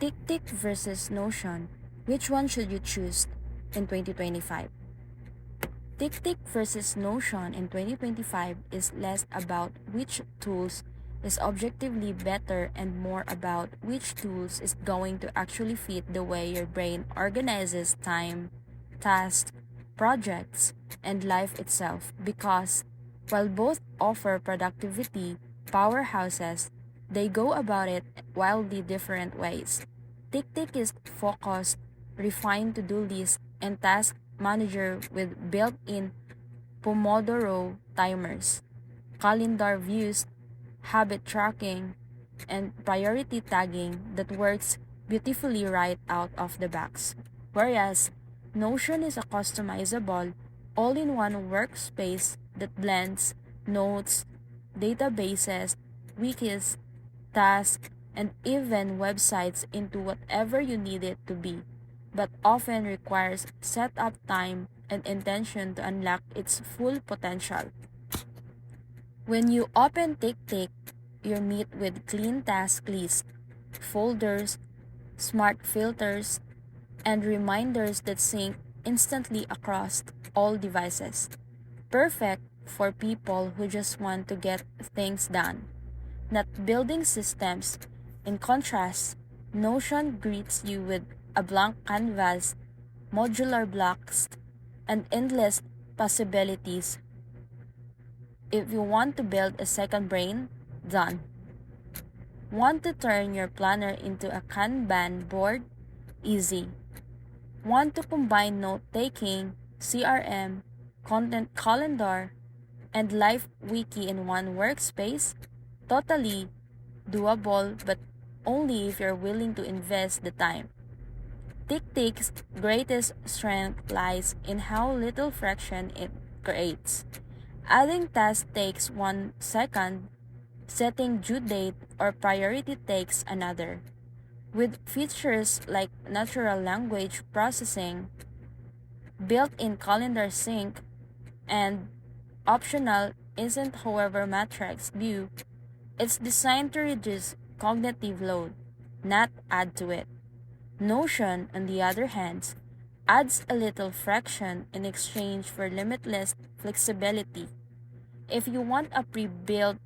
TickTick versus Notion, which one should you choose in 2025? TickTick versus Notion in 2025 is less about which tools is objectively better and more about which tools is going to actually fit the way your brain organizes time, tasks, projects, and life itself because while both offer productivity powerhouses, they go about it wildly different ways. TickTick is focused, refined to-do list, and task manager with built-in Pomodoro timers, calendar views, habit tracking, and priority tagging that works beautifully right out of the box. Whereas Notion is a customizable, all-in-one workspace that blends notes, databases, wikis, tasks, and even websites into whatever you need it to be, but often requires setup time and intention to unlock its full potential. When you open TickTick, you meet with clean task lists, folders, smart filters, and reminders that sync instantly across all devices. Perfect for people who just want to get things done, not building systems. In contrast, Notion greets you with a blank canvas, modular blocks, and endless possibilities. If you want to build a second brain, done. Want to turn your planner into a Kanban board? Easy. Want to combine note-taking, CRM, content calendar, and live wiki in one workspace? Totally doable, but only if you're willing to invest the time. TickTick's greatest strength lies in how little friction it creates. Adding tasks takes 1 second, setting due date or priority takes another. With features like natural language processing, built-in calendar sync, and optional isn't however matrix view, it's designed to reduce cognitive load, not add to it. Notion, on the other hand, adds a little friction in exchange for limitless flexibility. If you want a pre-built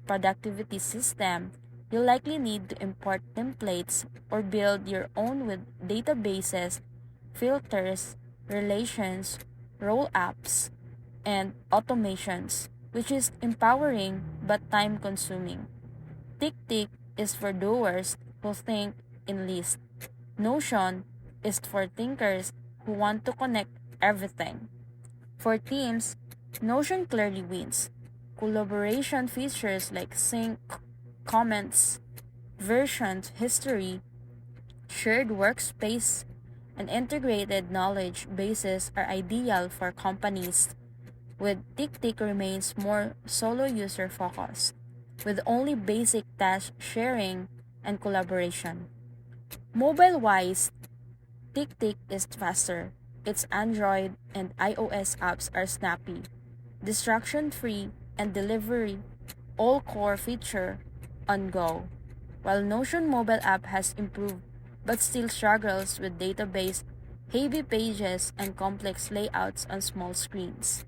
productivity system, you'll likely need to import templates or build your own with databases, filters, relations, roll-ups, and automations, which is empowering but time-consuming. TickTick is for doers who think in lists. Notion is for thinkers who want to connect everything. For teams, Notion clearly wins. Collaboration features like sync, comments, versions, history, shared workspace, and integrated knowledge bases are ideal for companies, with TickTick remains more solo user focused, with only basic task sharing and collaboration. Mobile-wise, TickTick is faster. Its Android and iOS apps are snappy, distraction-free, and delivery all core feature on go. While Notion mobile app has improved but still struggles with database, heavy pages, and complex layouts on small screens.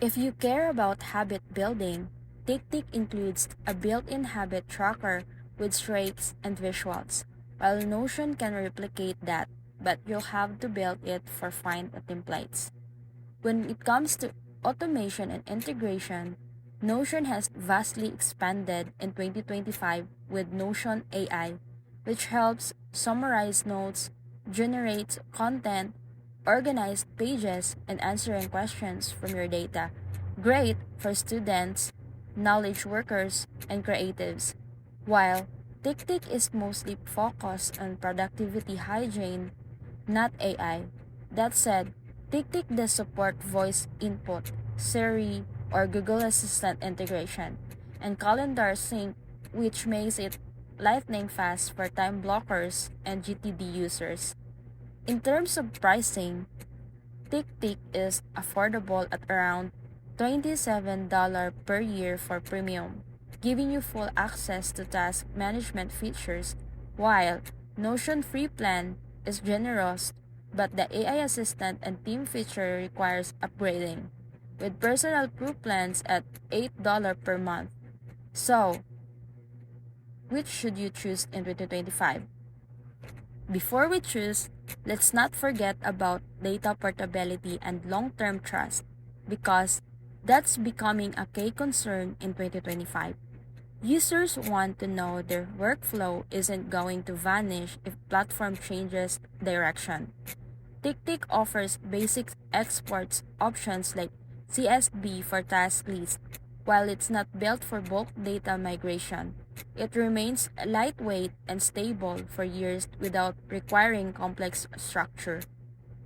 If you care about habit building, TickTick includes a built-in habit tracker with streaks and visuals, while Notion can replicate that, but you'll have to build it for fine templates. When it comes to automation and integration, Notion has vastly expanded in 2025 with Notion AI, which helps summarize notes, generates content, organize pages, and answering questions from your data. Great for students, knowledge workers, and creatives. While TickTick is mostly focused on productivity hygiene, not AI. That said, TickTick does support voice input, Siri, or Google Assistant integration, and calendar sync, which makes it lightning fast for time blockers and GTD users. In terms of pricing, TickTick is affordable at around $27 per year for premium, giving you full access to task management features while Notion free plan is generous, but the AI assistant and team feature requires upgrading, with personal proof plans at $8 per month. So, which should you choose in 2025? Before we choose, let's not forget about data portability and long-term trust, because that's becoming a key concern in 2025. Users want to know their workflow isn't going to vanish if platform changes direction. TickTick offers basic exports options like CSV for task lists. While it's not built for bulk data migration, it remains lightweight and stable for years without requiring complex structure.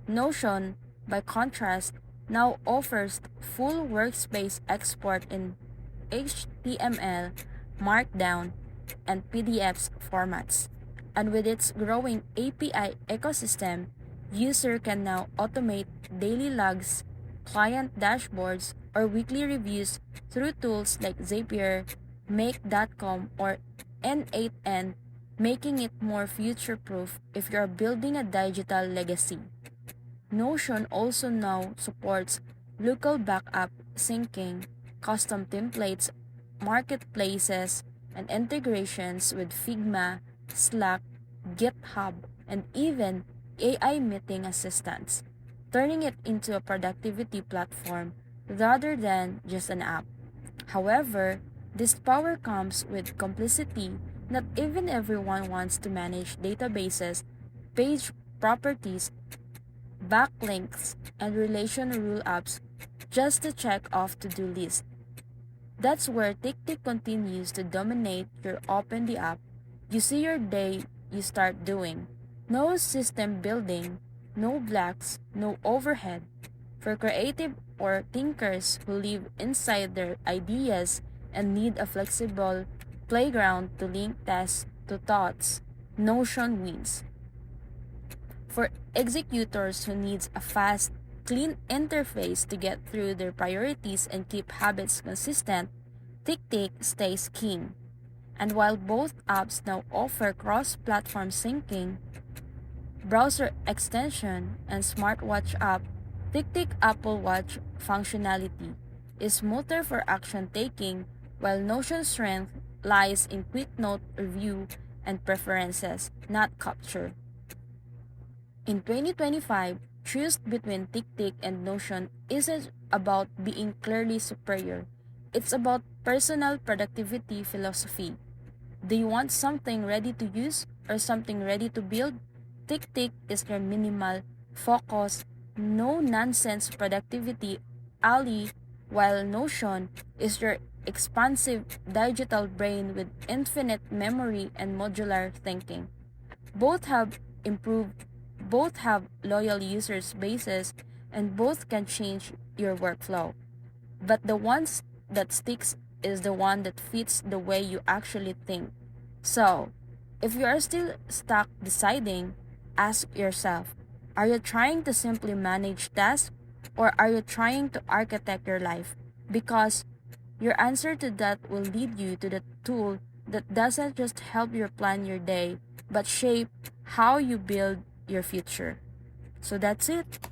Notion, by contrast, now offers full workspace export in HTML, Markdown, and PDFs formats. And with its growing API ecosystem, user can now automate daily logs, client dashboards, or weekly reviews through tools like Zapier, Make.com, or N8N, making it more future-proof if you're building a digital legacy. Notion also now supports local backup syncing, custom templates, marketplaces, and integrations with Figma, Slack, GitHub, and even AI meeting assistants, turning it into a productivity platform rather than just an app. However, this power comes with complexity. Not even everyone wants to manage databases, page properties, backlinks, and relation rule apps just to check off to-do list. That's where TickTick continues to dominate. Your open the app, you see your day, you start doing. No system building, no blocks, no overhead. For creative or thinkers who live inside their ideas and need a flexible playground to link tasks to thoughts, Notion wins. For executors who needs a fast, clean interface to get through their priorities and keep habits consistent, TickTick stays king. And while both apps now offer cross-platform syncing, browser extension, and smartwatch app, TickTick Apple Watch functionality is smoother for action taking, while Notion's strength lies in quick note review and preferences, not capture. In 2025, choice between TickTick and Notion isn't about being clearly superior. It's about personal productivity philosophy. Do you want something ready to use or something ready to build? TickTick is your minimal, focus, no nonsense productivity ally, while Notion is your expansive digital brain with infinite memory and modular thinking. Both have improved, both have loyal users bases, and both can change your workflow. But the ones that sticks is the one that fits the way you actually think. So, if you are still stuck deciding, ask yourself, are you trying to simply manage tasks or are you trying to architect your life? Because your answer to that will lead you to the tool that doesn't just help you plan your day, but shape how you build your future. So that's it.